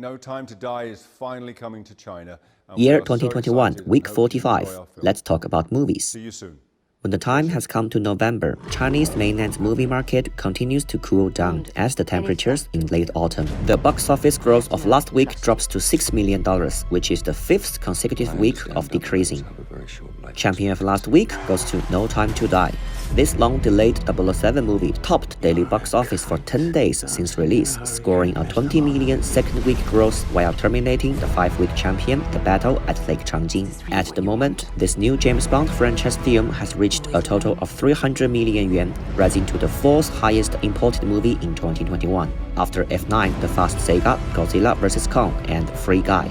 No Time to Die is finally coming to China. Year 2021, week 45. Let's talk about movies. See you soon. When the time has come to November, Chinese mainland's movie market continues to cool down as the temperatures in late autumn. The box office growth of last week drops to $6 million, which is the fifth consecutive week of decreasing. Champion of last week goes to No Time to Die. This long-delayed 007 movie topped daily box office for 10 days since release, scoring a 20 million second-week gross while terminating the 5-week champion, The Battle at Lake Changjin. At the moment, this new James Bond franchise film has reached a total of 300 million yuan, rising to the fourth highest imported movie in 2021, after F9, The Fast Saga, Godzilla vs. Kong, and Free Guy.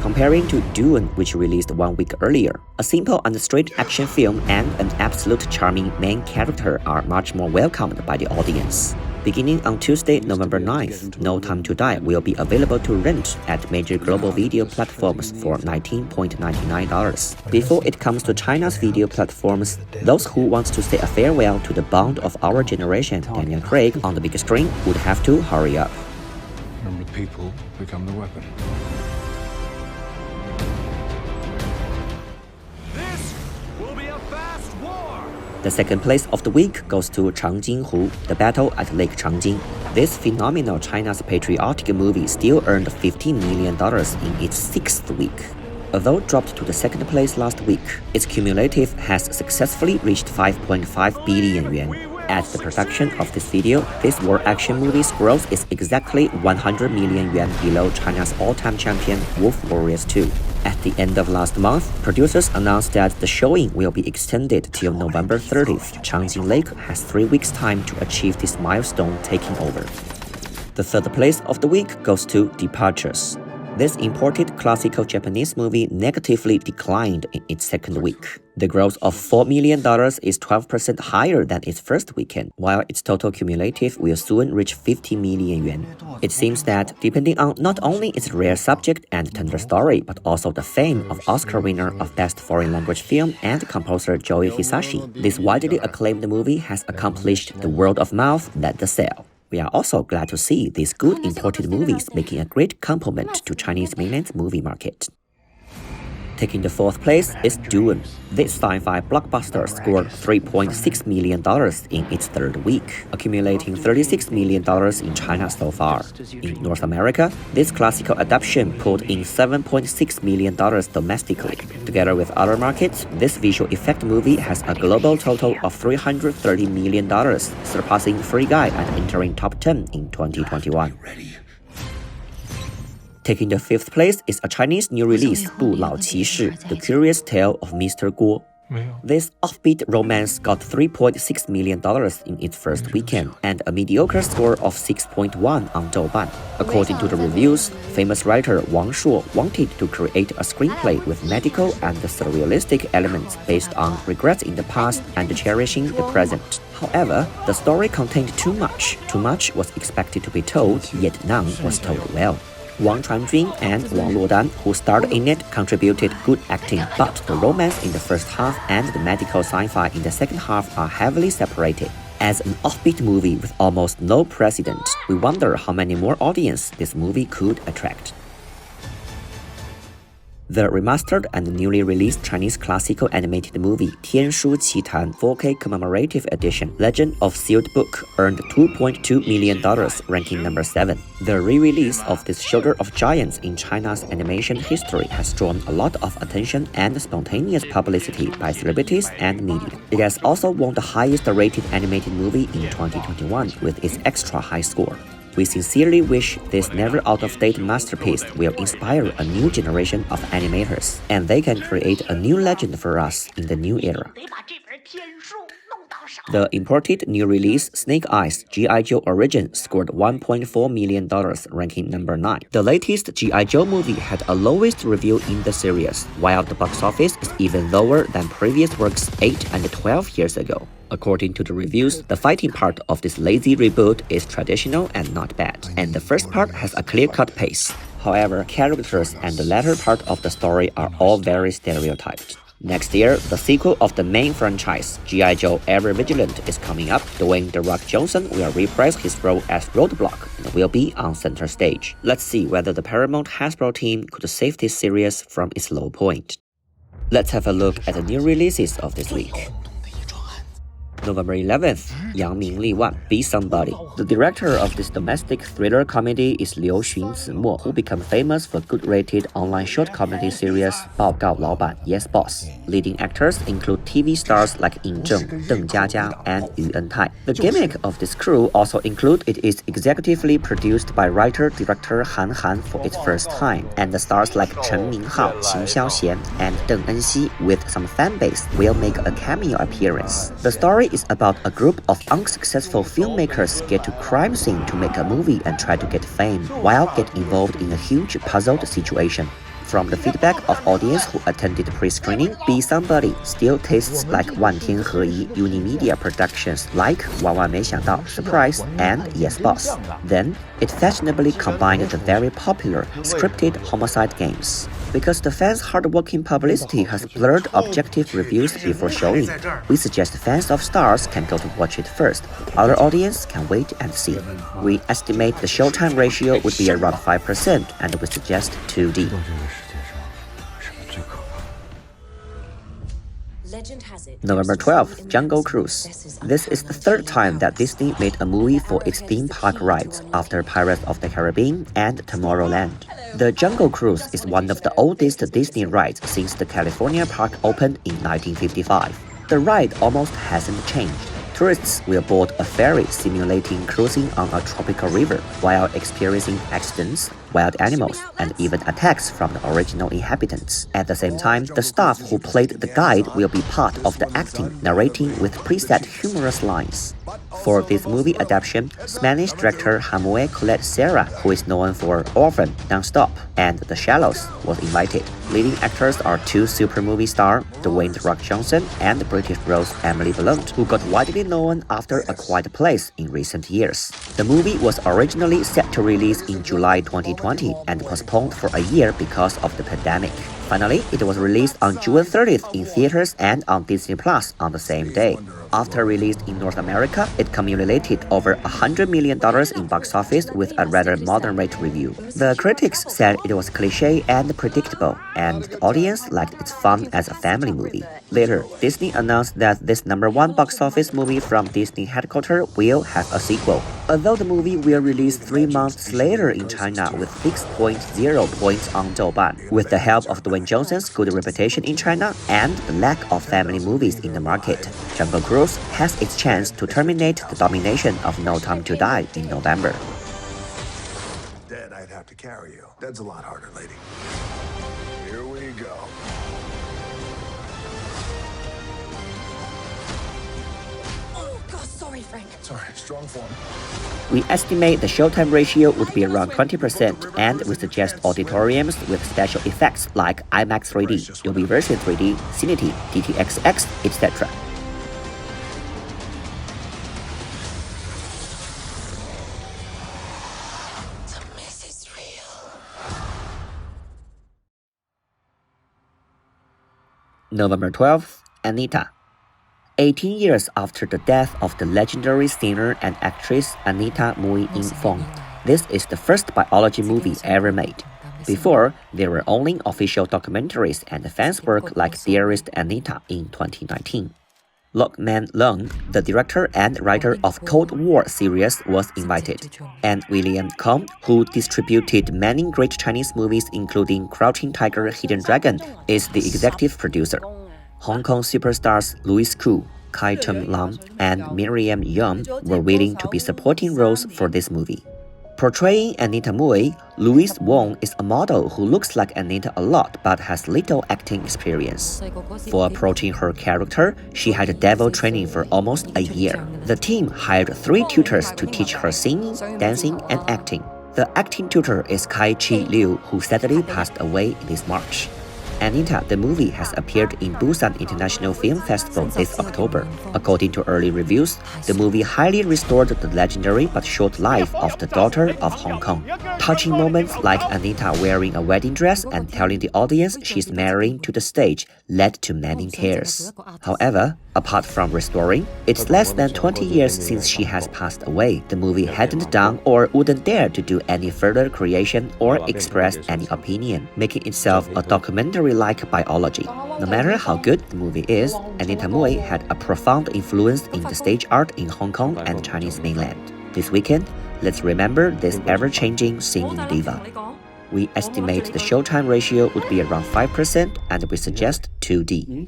Comparing to Dune, which released 1 week earlier, a simple and straight action film and an absolute charming main character are much more welcomed by the audience. Beginning on Tuesday, November 9th, No Time to Die will be available to rent at major global video platforms for $19.99. Before it comes to China's video platforms, those who want to say a farewell to the Bond of our generation, Daniel Craig, on the big screen would have to hurry up. Remember, people become the weapon. The second place of the week goes to Changjin Lake, The Battle at Lake Changjin. This phenomenal China's patriotic movie still earned $15 million in its sixth week. Although dropped to the second place last week, its cumulative has successfully reached 5.5 billion yuan. At the production of this video, this war action movie's growth is exactly 100 million yuan below China's all-time champion Wolf Warriors 2. At the end of last month, producers announced that the showing will be extended till November 30th. Changjin Lake has 3 weeks' time to achieve this milestone taking over. The third place of the week goes to Departures. This imported classical Japanese movie negatively declined in its second week. The growth of $4 million is 12% higher than its first weekend, while its total cumulative will soon reach 50 million yuan. It seems that, depending on not only its rare subject and tender story, but also the fame of Oscar winner of Best Foreign Language Film and composer Joe Hisaishi, this widely acclaimed movie has accomplished the word of mouth that the sale. We are also glad to see these good imported movies making a great complement to Chinese mainland's movie market. Taking the fourth place is Dune. This sci-fi blockbuster scored $3.6 million in its third week, accumulating $36 million in China so far. In North America, this classical adaptation pulled in $7.6 million domestically. Together with other markets, this visual effect movie has a global total of $330 million, surpassing Free Guy and entering top 10 in 2021. Taking the fifth place is a Chinese new release, 不老骑士, The Curious Tale of Mr. Guo. This offbeat romance got $3.6 million in its first weekend and a mediocre score of 6.1 on Douban. According to the reviews, famous writer Wang Shuo wanted to create a screenplay with medical and surrealistic elements based on regrets in the past and cherishing the present. However, the story contained too much. Too much was expected to be told, yet none was told well. Wang Changjin and Wang Luodan, who starred in it, contributed good acting, but the romance in the first half and the medical sci-fi in the second half are heavily separated. As an offbeat movie with almost no precedent, we wonder how many more audience this movie could attract. The remastered and newly released Chinese classical animated movie Tian Shu Qi Tan 4K Commemorative Edition Legend of Sealed Book earned $2.2 million, ranking number 7. The re-release of this shoulder of giants in China's animation history has drawn a lot of attention and spontaneous publicity by celebrities and media. It has also won the highest rated animated movie in 2021 with its extra high score. We sincerely wish this never out-of-date masterpiece will inspire a new generation of animators, and they can create a new legend for us in the new era. The imported new release Snake Eyes G.I. Joe Origin scored $1.4 million, ranking number 9. The latest G.I. Joe movie had a lowest review in the series, while the box office is even lower than previous works 8 and 12 years ago. According to the reviews, the fighting part of this lazy reboot is traditional and not bad, and the first part has a clear-cut pace. However, characters and the latter part of the story are all very stereotyped. Next year, the sequel of the main franchise, G.I. Joe Ever Vigilant, is coming up. Dwayne "The Rock" Johnson will reprise his role as Roadblock and will be on center stage. Let's see whether the Paramount Hasbro team could save this series from its low point. Let's have a look at the new releases of this week. November 11th, Yang Ming Wan, Be Somebody. The director of this domestic thriller comedy is Liu Xunzimo, who became famous for good-rated online short comedy series 报告老板 Yes Boss. Leading actors include TV stars like Yin Zheng, Deng Jiajia, and Yu Entai. The gimmick of this crew also include it is executively produced by writer-director Han Han for its first time, and the stars like Chen Minghao, Qin Xiaoxian, and Deng Enxi with some fan base will make a cameo appearance. The story is about a group of unsuccessful filmmakers get to crime scene to make a movie and try to get fame, while get involved in a huge puzzled situation. From the feedback of audience who attended pre-screening, Be Somebody still tastes like 万天合一 Unimedia productions like 万万没想到 Surprise and Yes Boss. Then, it fashionably combined the very popular scripted homicide games. Because the fans' hard-working publicity has blurred objective reviews before showing, we suggest fans of stars can go to watch it first. Other audience can wait and see. We estimate the showtime ratio would be around 5%, and we suggest 2D. November 12th, Jungle Cruise. This is the third time that Disney made a movie for its theme park rides after Pirates of the Caribbean and Tomorrowland. The Jungle Cruise is one of the oldest Disney rides since the California park opened in 1955. The ride almost hasn't changed. Tourists will board a ferry simulating cruising on a tropical river while experiencing accidents, wild animals, and even attacks from the original inhabitants. At the same time, the staff who played the guide will be part of the acting, narrating with preset humorous lines. For this movie adaptation, Spanish director Jaime Colette Serra, who is known for Orphan, Non-Stop, and The Shallows, was invited. Leading actors are two super movie stars, Dwayne "The Rock" Johnson and British Rose Emily Blunt, who got widely known after A Quiet Place in recent years. The movie was originally set to release in July 2020 and postponed for a year because of the pandemic. Finally, it was released on June 30th in theaters and on Disney Plus on the same day. After released in North America, it accumulated over $100 million in box office with a rather moderate review. The critics said it was cliché and predictable, and the audience liked its fun as a family movie. Later, Disney announced that this #1 box office movie from Disney headquarters will have a sequel. Although the movie will release 3 months later in China with 6.0 points on Douban, with the help of Dwayne Johnson's good reputation in China and the lack of family movies in the market, Jungle Cruise has its chance to terminate the domination of No Time to Die in November. Dead, I'd have to carry you. Dead's a lot harder, lady. Here we go. Sorry, Frank. Sorry, strong form. We estimate the showtime ratio would be around 20%, and we suggest auditoriums with special effects like IMAX 3D, Dolby Vision 3D, Cinity, DTXX, etc. The mess is real. November 12th, Anita. 18 years after the death of the legendary singer and actress Anita Mui Fong, this is the first biology movie ever made. Before, there were only official documentaries and fans' work like Dearest Anita in 2019. Lokman Leung, the director and writer of Cold War series, was invited, and William Kong, who distributed many great Chinese movies including Crouching Tiger, Hidden Dragon, is the executive producer. Hong Kong superstars Louis Koo, Kai Chen Lam, and Miriam Yeung were willing to be supporting roles for this movie. Portraying Anita Mui, Louise Wong is a model who looks like Anita a lot but has little acting experience. For approaching her character, she had devil training for almost a year. The team hired 3 tutors to teach her singing, dancing, and acting. The acting tutor is Kai Chi Liu, who sadly passed away this March. Anita, the movie, has appeared in Busan International Film Festival this October. According to early reviews, the movie highly restored the legendary but short life of the daughter of Hong Kong. Touching moments like Anita wearing a wedding dress and telling the audience she's marrying to the stage led to many tears. However, apart from restoring, it's less than 20 years since she has passed away. The movie hadn't done or wouldn't dare to do any further creation or express any opinion, making itself a documentary-like biology. No matter how good the movie is, Anita Mui had a profound influence in the stage art in Hong Kong and Chinese mainland. This weekend, let's remember this ever-changing singing diva. We estimate the showtime ratio would be around 5%, and we suggest 2D.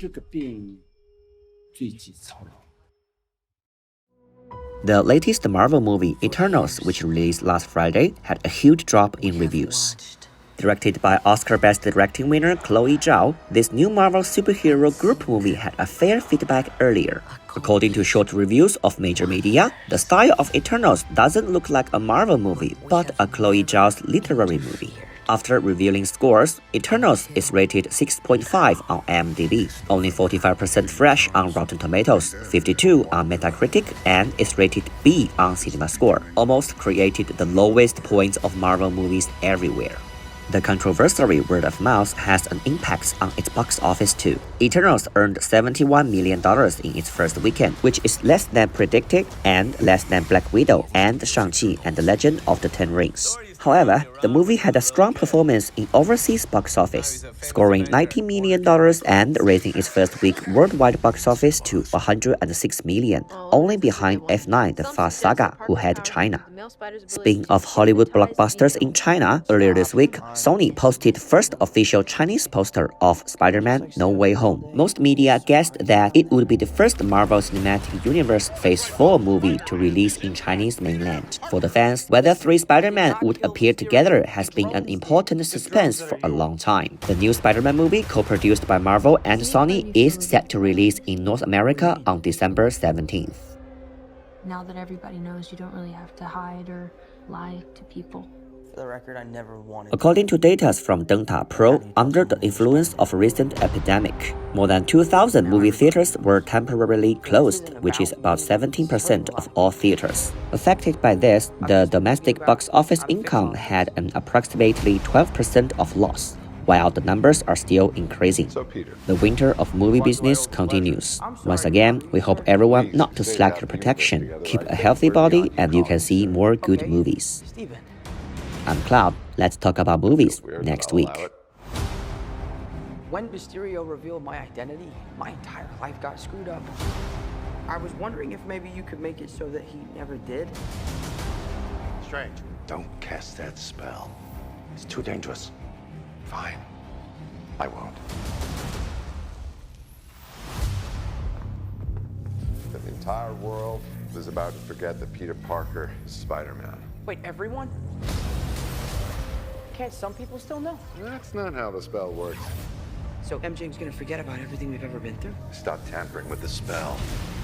The latest Marvel movie, Eternals, which released last Friday, had a huge drop in reviews. Directed by Oscar Best Directing winner Chloe Zhao, this new Marvel superhero group movie had a fair feedback earlier. According to short reviews of major media, the style of Eternals doesn't look like a Marvel movie, but a Chloe Zhao's literary movie. After revealing scores, Eternals is rated 6.5 on IMDb, only 45% fresh on Rotten Tomatoes, 52 on Metacritic, and is rated B on CinemaScore, almost created the lowest points of Marvel movies everywhere. The controversial word of mouth has an impact on its box office too. Eternals earned $71 million in its first weekend, which is less than predicted and less than Black Widow and Shang-Chi and the Legend of the Ten Rings. However, the movie had a strong performance in overseas box office, scoring $90 million and raising its first week worldwide box office to $106 million, only behind F9 The Fast Saga, who had China. Speaking of Hollywood blockbusters in China, earlier this week, Sony posted first official Chinese poster of Spider-Man No Way Home. Most media guessed that it would be the first Marvel Cinematic Universe Phase 4 movie to release in Chinese mainland. For the fans, whether three Spider-Man would appear together has been an important suspense for a long time. The new Spider-Man movie, co-produced by Marvel and Sony, is set to release in North America on December 17th. Now that everybody knows, you don't really have to hide or lie to people. For the record, I never wanted. According to data from Dengta Pro, under the influence of recent epidemic, more than 2,000 movie theaters were temporarily closed, which is about 17% of all theaters. Affected by this, the domestic box office income had an approximately 12% of loss, while the numbers are still increasing. The winter of movie business continues. Once again, we hope everyone not to slack your protection, keep a healthy body, and you can see more good movies. I'm Cloud. Let's talk about movies next week. When Mysterio revealed my identity, my entire life got screwed up. I was wondering if maybe you could make it so that he never did. Strange. Don't cast that spell. It's too dangerous. Fine. I won't. The entire world is about to forget that Peter Parker is Spider-Man. Wait, everyone? Can't some people still know? That's not how the spell works. So MJ's gonna forget about everything we've ever been through? Stop tampering with the spell.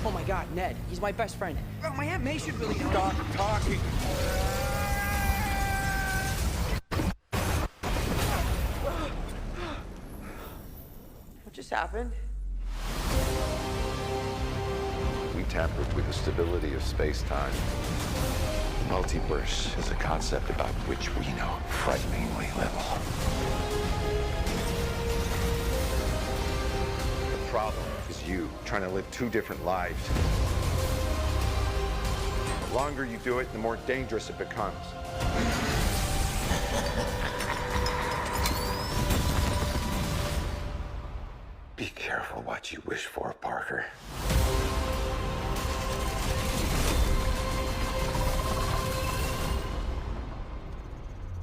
Oh my God, Ned, he's my best friend. Oh, my Aunt May should really know. Stop talking! What just happened? We tampered with the stability of space-time. Multiverse is a concept about which we know frighteningly little. The problem is you trying to live two different lives. The longer you do it, the more dangerous it becomes. Be careful what you wish for, Parker.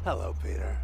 Hello, Peter.